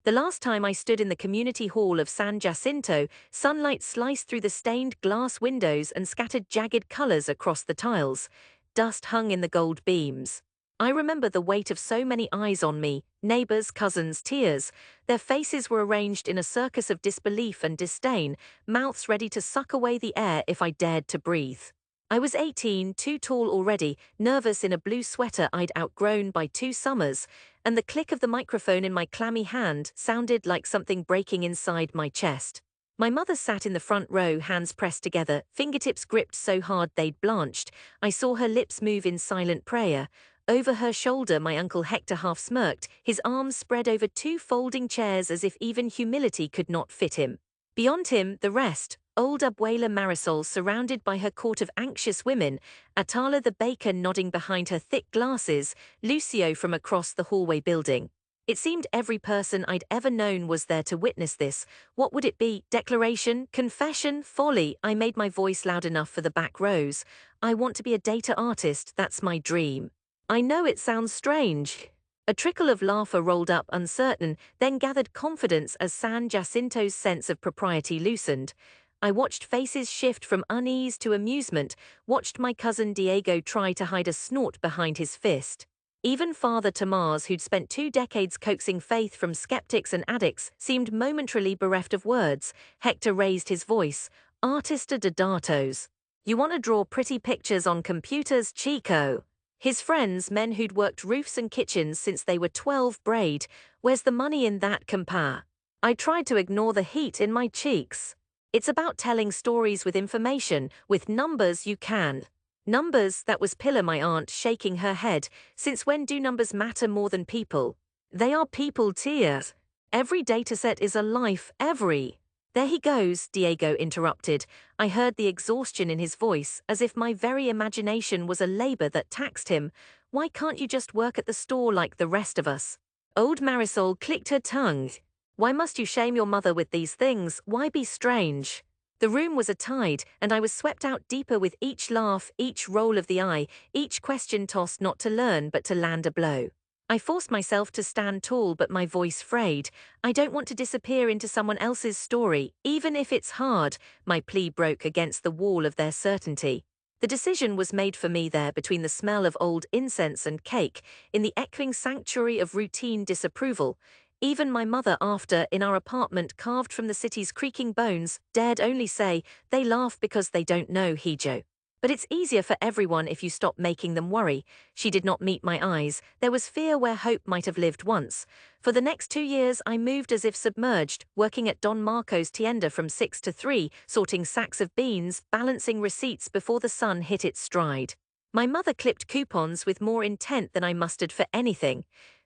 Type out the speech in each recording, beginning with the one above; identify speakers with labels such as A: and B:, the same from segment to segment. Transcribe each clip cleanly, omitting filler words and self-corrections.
A: The last time I stood in the community hall of San Jacinto, sunlight sliced through the stained glass windows and scattered jagged colors across the tiles. Dust hung in the gold beams. I remember the weight of so many eyes on me, neighbors, cousins, tears. Their faces were arranged in a circus of disbelief and disdain, mouths ready to suck away the air if I dared to breathe. I was 18, too tall already, nervous in a blue sweater I'd outgrown by 2 summers, and the click of the microphone in my clammy hand sounded like something breaking inside my chest. My mother sat in the front row, hands pressed together, fingertips gripped so hard they'd blanched. I saw her lips move in silent prayer. Over her shoulder, my Uncle Hector half smirked, his arms spread over 2 folding chairs as if even humility could not fit him. Beyond him, the rest, old Abuela Marisol surrounded by her court of anxious women, Atala the baker nodding behind her thick glasses, Lucio from across the hallway building. It seemed every person I'd ever known was there to witness this. What would it be? Declaration? Confession? Folly? I made my voice loud enough for the back rows. I want to be a data artist, that's my dream. I know it sounds strange. A trickle of laughter rolled up uncertain, then gathered confidence as San Jacinto's sense of propriety loosened. I watched faces shift from unease to amusement, watched my cousin Diego try to hide a snort behind his fist. Even Father Tomás, who'd spent 2 decades coaxing faith from skeptics and addicts, seemed momentarily bereft of words. Hector raised his voice. Artista de datos. You want to draw pretty pictures on computers, Chico? His friends, men who'd worked roofs and kitchens since they were 12, brayed. Where's the money in that, compa? I tried to ignore the heat in my cheeks. It's about telling stories with information, with numbers you can. Numbers, that was Pillar, my aunt, shaking her head. Since when do numbers matter more than people? They are people, Tia. Every dataset is a life, every. There he goes, Diego interrupted. I heard the exhaustion in his voice, as if my very imagination was a labor that taxed him. Why can't you just work at the store like the rest of us? Old Marisol clicked her tongue. Why must you shame your mother with these things? Why be strange? The room was a tide, and I was swept out deeper with each laugh, each roll of the eye, each question tossed not to learn but to land a blow. I forced myself to stand tall, but my voice frayed. I don't want to disappear into someone else's story, even if it's hard. My plea broke against the wall of their certainty. The decision was made for me there, between the smell of old incense and cake, in the echoing sanctuary of routine disapproval. Even my mother, after, in our apartment carved from the city's creaking bones, dared only say, they laugh because they don't know, Hijo. But it's easier for everyone if you stop making them worry. She did not meet my eyes. There was fear where hope might have lived once. For the next 2 years, I moved as if submerged, working at Don Marco's tienda from 6 to 3, sorting sacks of beans, balancing receipts before the sun hit its stride. My mother clipped coupons with more intent than I mustered for anything.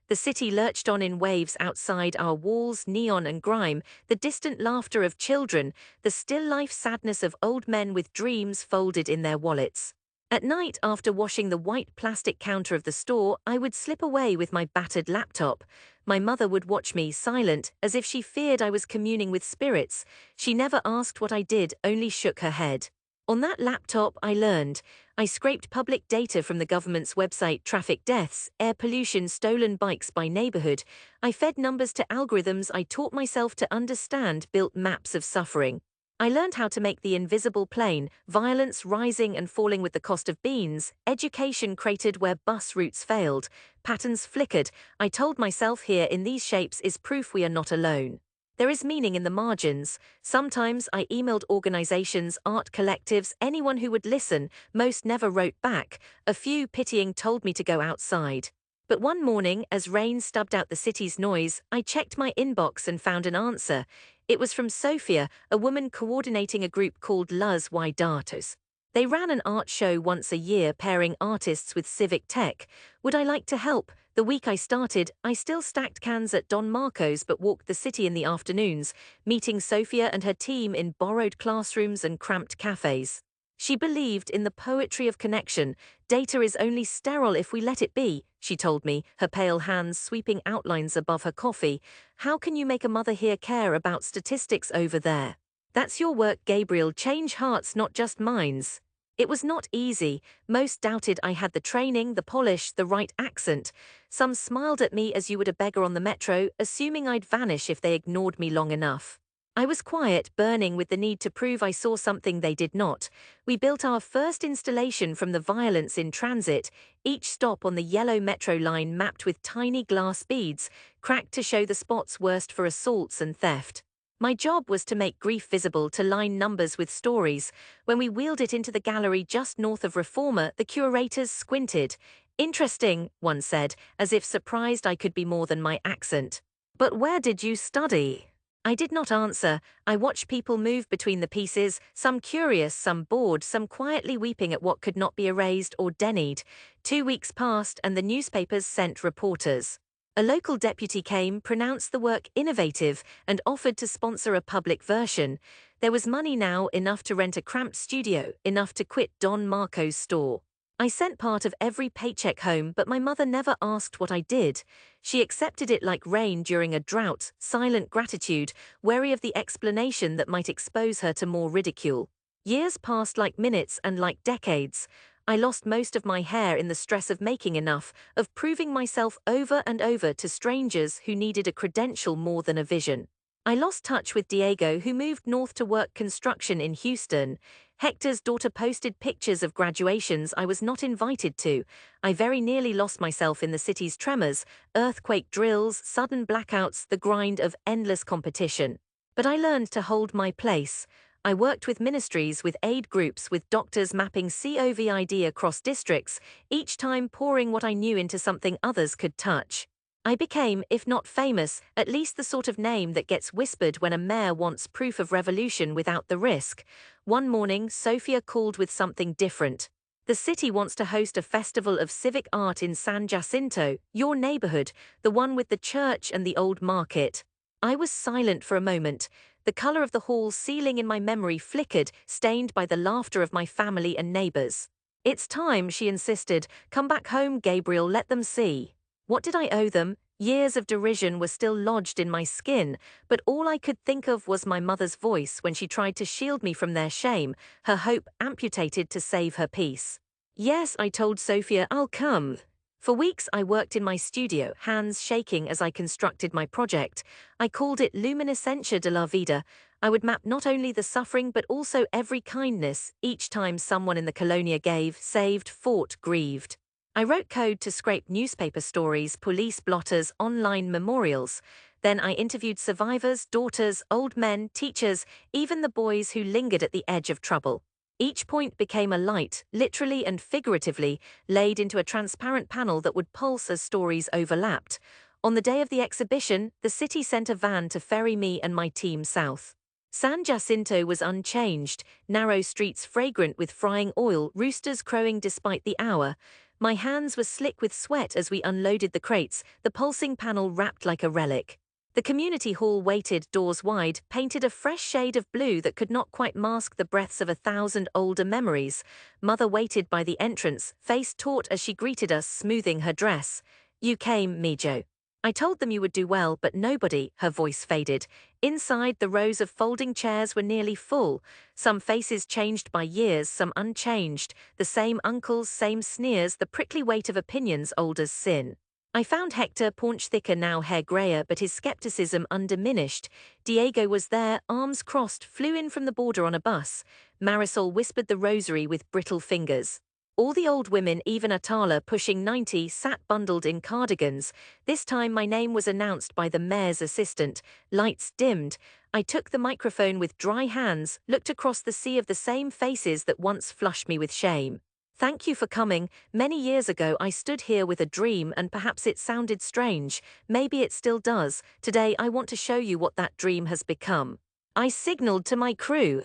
A: The city lurched on in waves outside our walls, neon and grime, the distant laughter of children, the still-life sadness of old men with dreams folded in their wallets. At night, after washing the white plastic counter of the store, I would slip away with my battered laptop. My mother would watch me, silent, as if she feared I was communing with spirits. She never asked what I did, only shook her head. On that laptop, I learned. I scraped public data from the government's website: traffic deaths, air pollution, stolen bikes by neighborhood. I fed numbers to algorithms I taught myself to understand, built maps of suffering. I learned how to make the invisible plain, violence rising and falling with the cost of beans, education cratered where bus routes failed, patterns flickered. I told myself, here in these shapes is proof we are not alone. There is meaning in the margins. Sometimes I emailed organizations, art collectives, anyone who would listen. Most never wrote back. A few, pitying, told me to go outside. But one morning, as rain stubbed out the city's noise, I checked my inbox and found an answer. It was from Sofia, a woman coordinating a group called Los Datos. They ran an art show once a year, pairing artists with civic tech. Would I like to help? The week I started, I still stacked cans at Don Marco's but walked the city in the afternoons, meeting Sofia and her team in borrowed classrooms and cramped cafes. She believed in the poetry of connection. Data is only sterile if we let it be, she told me, her pale hands sweeping outlines above her coffee. How can you make a mother here care about statistics over there? That's your work, Gabriel. Change hearts, not just minds. It was not easy. Most doubted I had the training, the polish, the right accent. Some smiled at me as you would a beggar on the metro, assuming I'd vanish if they ignored me long enough. I was quiet, burning with the need to prove I saw something they did not. We built our first installation from the violence in transit, each stop on the yellow metro line mapped with tiny glass beads, cracked to show the spots worst for assaults and theft. My job was to make grief visible, to line numbers with stories. When we wheeled it into the gallery just north of Reformer, the curators squinted. Interesting, one said, as if surprised I could be more than my accent. But where did you study? I did not answer. I watched people move between the pieces, some curious, some bored, some quietly weeping at what could not be erased or denied. 2 weeks passed and the newspapers sent reporters. A local deputy came, pronounced the work innovative, and offered to sponsor a public version. There was money now, enough to rent a cramped studio, enough to quit Don Marco's store. I sent part of every paycheck home, but my mother never asked what I did. She accepted it like rain during a drought, silent gratitude, wary of the explanation that might expose her to more ridicule. Years passed like minutes and like decades. I lost most of my hair in the stress of making enough, of proving myself over and over to strangers who needed a credential more than a vision. I lost touch with Diego, who moved north to work construction in Houston. Hector's daughter posted pictures of graduations I was not invited to. I very nearly lost myself in the city's tremors, earthquake drills, sudden blackouts, the grind of endless competition. But I learned to hold my place. I worked with ministries, with aid groups, with doctors mapping COVID across districts, each time pouring what I knew into something others could touch. I became, if not famous, at least the sort of name that gets whispered when a mayor wants proof of revolution without the risk. One morning, Sofia called with something different. The city wants to host a festival of civic art in San Jacinto, your neighborhood, the one with the church and the old market. I was silent for a moment. The color of the hall's ceiling in my memory flickered, stained by the laughter of my family and neighbors. It's time, she insisted. Come back home, Gabriel, let them see. What did I owe them? Years of derision were still lodged in my skin, but all I could think of was my mother's voice when she tried to shield me from their shame, her hope amputated to save her peace. Yes, I told Sofia, I'll come. For weeks I worked in my studio, hands shaking as I constructed my project. I called it Luminiscencia de la Vida. I would map not only the suffering but also every kindness, each time someone in the colonia gave, saved, fought, grieved. I wrote code to scrape newspaper stories, police blotters, online memorials. Then I interviewed survivors, daughters, old men, teachers, even the boys who lingered at the edge of trouble. Each point became a light, literally and figuratively, laid into a transparent panel that would pulse as stories overlapped. On the day of the exhibition, the city sent a van to ferry me and my team south. San Jacinto was unchanged, narrow streets fragrant with frying oil, roosters crowing despite the hour. My hands were slick with sweat as we unloaded the crates, the pulsing panel wrapped like a relic. The community hall waited, doors wide, painted a fresh shade of blue that could not quite mask the breaths of 1,000 older memories. Mother waited by the entrance, face taut as she greeted us, smoothing her dress. You came, Mijo. I told them you would do well, but nobody, her voice faded. Inside, the rows of folding chairs were nearly full. Some faces changed by years, some unchanged. The same uncles, same sneers, the prickly weight of opinions old as sin. I found Hector, paunch thicker, now hair grayer, but his skepticism undiminished. Diego was there, arms crossed, flew in from the border on a bus. Marisol whispered the rosary with brittle fingers. All the old women, even Atala, pushing 90, sat bundled in cardigans. This time my name was announced by the mayor's assistant. Lights dimmed. I took the microphone with dry hands, looked across the sea of the same faces that once flushed me with shame. Thank you for coming. Many years ago I stood here with a dream and perhaps it sounded strange. Maybe it still does. Today I want to show you what that dream has become. I signaled to my crew.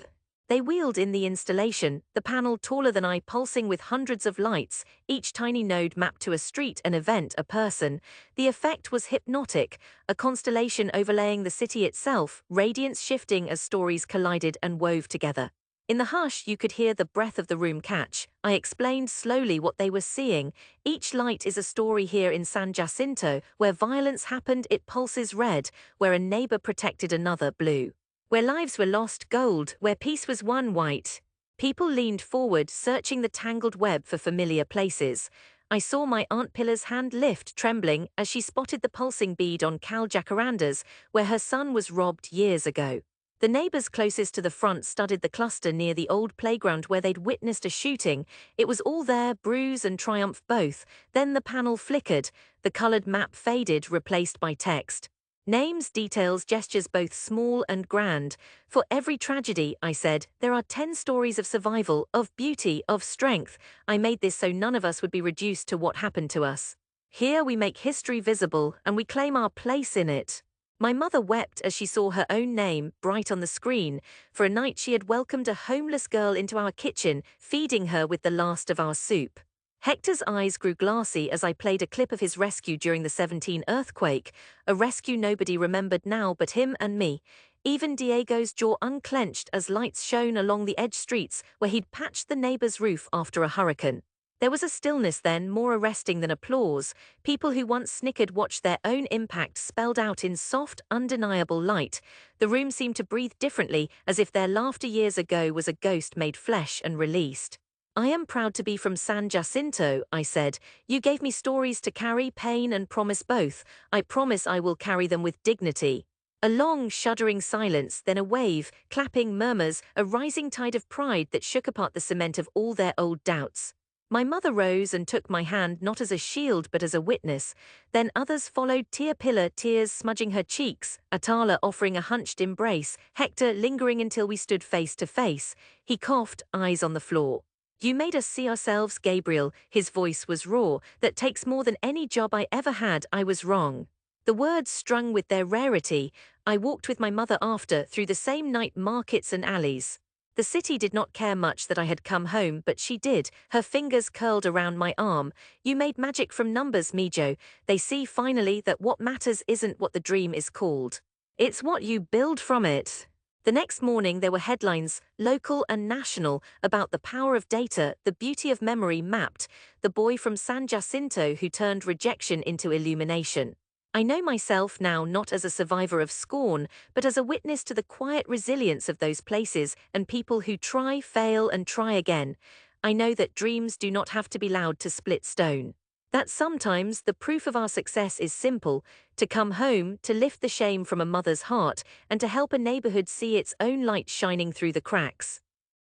A: They wheeled in the installation, the panel taller than I, pulsing with hundreds of lights, each tiny node mapped to a street, an event, a person. The effect was hypnotic, a constellation overlaying the city itself, radiance shifting as stories collided and wove together. In the hush, you could hear the breath of the room catch. I explained slowly what they were seeing. Each light is a story here in San Jacinto. Where violence happened, it pulses red. Where a neighbor protected another, blue. Where lives were lost, gold. Where peace was won, white. People leaned forward, searching the tangled web for familiar places. I saw my Aunt Pilar's hand lift, trembling, as she spotted the pulsing bead on Cal Jacaranda's, where her son was robbed years ago. The neighbors closest to the front studied the cluster near the old playground where they'd witnessed a shooting. It was all there, bruise and triumph both. Then the panel flickered, the colored map faded, replaced by text. Names, details, gestures both small and grand. For every tragedy, I said, there are 10 stories of survival, of beauty, of strength. I made this so none of us would be reduced to what happened to us. Here we make history visible, and we claim our place in it. My mother wept as she saw her own name, bright on the screen. For a night she had welcomed a homeless girl into our kitchen, feeding her with the last of our soup. Hector's eyes grew glassy as I played a clip of his rescue during the 17 earthquake, a rescue nobody remembered now but him and me. Even Diego's jaw unclenched as lights shone along the edge streets where he'd patched the neighbor's roof after a hurricane. There was a stillness then, more arresting than applause. People who once snickered watched their own impact spelled out in soft, undeniable light. The room seemed to breathe differently, as if their laughter years ago was a ghost made flesh and released. I am proud to be from San Jacinto, I said. You gave me stories to carry, pain and promise both. I promise I will carry them with dignity. A long, shuddering silence, then a wave, clapping murmurs, a rising tide of pride that shook apart the cement of all their old doubts. My mother rose and took my hand not as a shield but as a witness. Then others followed, Tia Pillar, tears smudging her cheeks, Atala offering a hunched embrace, Hector lingering until we stood face to face. He coughed, eyes on the floor. You made us see ourselves, Gabriel, his voice was raw. That takes more than any job I ever had, I was wrong. The words strung with their rarity. I walked with my mother after, through the same night markets and alleys. The city did not care much that I had come home, but she did, her fingers curled around my arm. You made magic from numbers, Mijo. They see finally that what matters isn't what the dream is called. It's what you build from it. The next morning there were headlines, local and national, about the power of data, the beauty of memory mapped, the boy from San Jacinto who turned rejection into illumination. I know myself now not as a survivor of scorn, but as a witness to the quiet resilience of those places and people who try, fail, and try again. I know that dreams do not have to be loud to split stone. That sometimes the proof of our success is simple, to come home, to lift the shame from a mother's heart, and to help a neighborhood see its own light shining through the cracks.